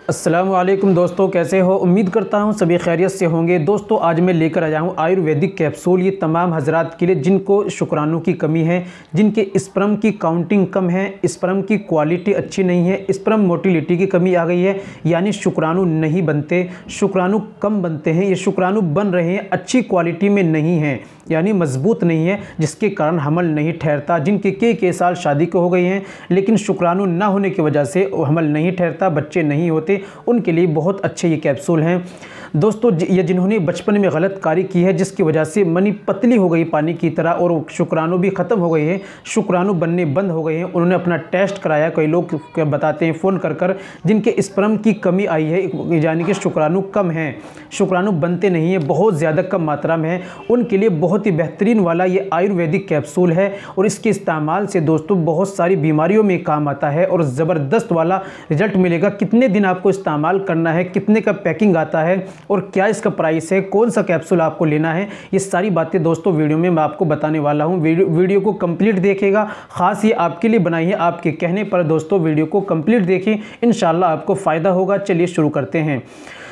अस्सलाम वालेकुम दोस्तों, कैसे हो। उम्मीद करता हूँ सभी खैरियत से होंगे। दोस्तों आज मैं लेकर आया हूँ आयुर्वेदिक कैप्सूल। ये तमाम हजरात के लिए जिनको शुक्राणु की कमी है, जिनके स्पर्म की काउंटिंग कम है, स्पर्म की क्वालिटी अच्छी नहीं है, स्पर्म मोटिलिटी की कमी आ गई है, यानी शुक्राणु नहीं बनते, शुक्राणु कम बनते हैं, ये शुक्राणु बन रहे हैं अच्छी क्वालिटी में नहीं हैं, यानी मजबूत नहीं है, जिसके कारण हमल नहीं ठहरता। जिनके कई साल शादी को हो गई हैं लेकिन शुक्राणु ना होने की वजह से हमल नहीं ठहरता, बच्चे नहीं होते, उनके लिए बहुत अच्छे ये कैप्सूल हैं दोस्तों। ये जिन्होंने बचपन में गलत कार्य की है, जिसकी वजह से मनी पतली हो गई पानी की तरह और शुक्राणु भी ख़त्म हो गए हैं, शुक्राणु बनने बंद हो गए हैं, उन्होंने अपना टेस्ट कराया, कई लोग बताते हैं फ़ोन कर जिनके स्पर्म की कमी आई है, यानी कि शुक्राणु कम हैं, शुक्राणु बनते नहीं हैं, बहुत ज़्यादा कम मात्रा में है, उनके लिए बहुत ही बेहतरीन वाला ये आयुर्वेदिक कैप्सूल है। और इसके इस्तेमाल से दोस्तों बहुत सारी बीमारियों में काम आता है और ज़बरदस्त वाला रिजल्ट मिलेगा। कितने दिन आपको इस्तेमाल करना है, कितने का पैकिंग आता है और क्या इसका प्राइस है, कौन सा कैप्सूल आपको लेना है, ये सारी बातें दोस्तों वीडियो में मैं आपको बताने वाला हूँ। वीडियो को कंप्लीट देखिएगा, ख़ास ये आपके लिए बनाई है, आपके कहने पर दोस्तों वीडियो को कंप्लीट देखें, इंशाल्लाह आपको फ़ायदा होगा। चलिए शुरू करते हैं।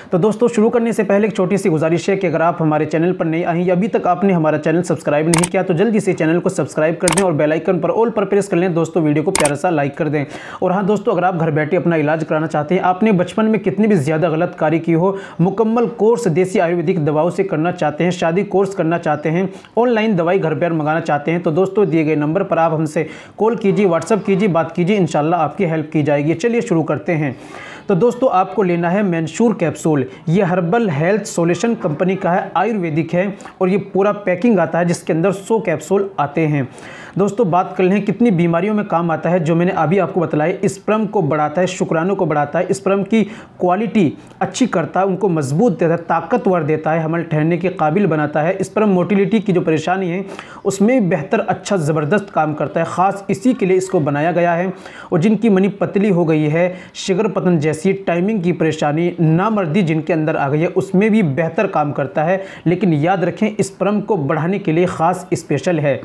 तो दोस्तों शुरू करने से पहले एक छोटी सी गुजारिश है कि अगर आप हमारे चैनल पर नए आए या अभी तक आपने हमारा चैनल सब्सक्राइब नहीं किया तो जल्दी से चैनल को सब्सक्राइब कर दें और बेल आइकन पर ऑल पर प्रेस कर लें दोस्तों, वीडियो को प्यारा सा लाइक कर दें। और हाँ दोस्तों, अगर आप घर बैठे अपना इलाज कराना चाहते हैं, आपने बचपन में कितनी भी ज़्यादा गलत कार्य की हो, मुकम्मल कोर्स देसी आयुर्वेदिक दवाओं से करना चाहते हैं, शादी कोर्स करना चाहते हैं, ऑनलाइन दवाई घर पर मंगाना चाहते हैं, तो दोस्तों दिए गए नंबर पर आप हमसे कॉल कीजिए, व्हाट्सअप कीजिए, बात कीजिए, इंशाल्लाह आपकी हेल्प की जाएगी। चलिए शुरू करते हैं। तो दोस्तों आपको लेना है मैंशूर कैप्सूल। ये हर्बल हेल्थ सॉल्यूशन कंपनी का है, आयुर्वेदिक है और ये पूरा पैकिंग आता है जिसके अंदर 100 कैप्सूल आते हैं। दोस्तों बात कर लें कितनी बीमारियों में काम आता है, जो मैंने अभी आपको बताया, स्पर्म को बढ़ाता है, शुक्राणु को बढ़ाता है, स्पर्म की क्वालिटी अच्छी करता है, उनको मजबूत देता है, ताकतवर देता है, हमल ठहरने के काबिल बनाता है, स्पर्म मोटिलिटी की जो परेशानी है उसमें बेहतर अच्छा ज़बरदस्त काम करता है, ख़ास इसी के लिए इसको बनाया गया है। और जिनकी मनी पतली हो गई है, शिगर पतन जैसी टाइमिंग की परेशानी, नामर्दी जिनके अंदर आ गई है, उसमें भी बेहतर काम करता है। लेकिन याद रखें स्पर्म को बढ़ाने के लिए ख़ास स्पेशल है।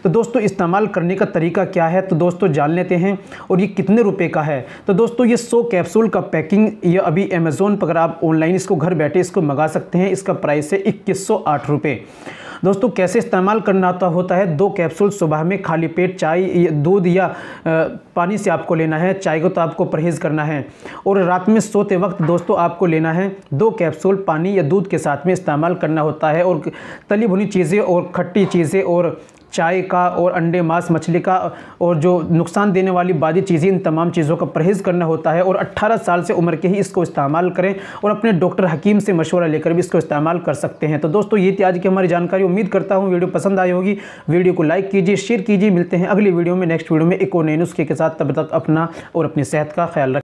तो दोस्तों इस्तेमाल करने का तरीका क्या है, तो दोस्तों जान लेते हैं। और ये कितने रुपए का है, तो दोस्तों ये 100 कैप्सूल का पैकिंग ये अभी अमेज़ोन पर अगर आप ऑनलाइन इसको घर बैठे इसको मंगा सकते हैं। इसका प्राइस है 2108 रुपये। दोस्तों कैसे इस्तेमाल करना होता है, 2 कैप्सूल सुबह में खाली पेट चाय दूध या पानी से आपको लेना है, चाय को तो आपको परहेज़ करना है। और रात में सोते वक्त दोस्तों आपको लेना है 2 कैप्सूल पानी या दूध के साथ में इस्तेमाल करना होता है। और तली भुनी चीज़ें और खट्टी चीज़ें और चाय का और अंडे मांस मछली का और जो नुकसान देने वाली बादी चीज़ें, इन तमाम चीज़ों का परहेज़ करना होता है। और 18 साल से उम्र के ही इसको इस्तेमाल करें और अपने डॉक्टर हकीम से मशवरा लेकर भी इसको इस्तेमाल कर सकते हैं। तो दोस्तों ये थी आज की हमारी जानकारी। उम्मीद करता हूँ वीडियो पसंद आई होगी। वीडियो को लाइक कीजिए, शेयर कीजिए। मिलते हैं अगली वीडियो में, नेक्स्ट वीडियो में एक और नए नुस्खे के साथ। तब तक अपना और अपनी सेहत का ख्याल रखें।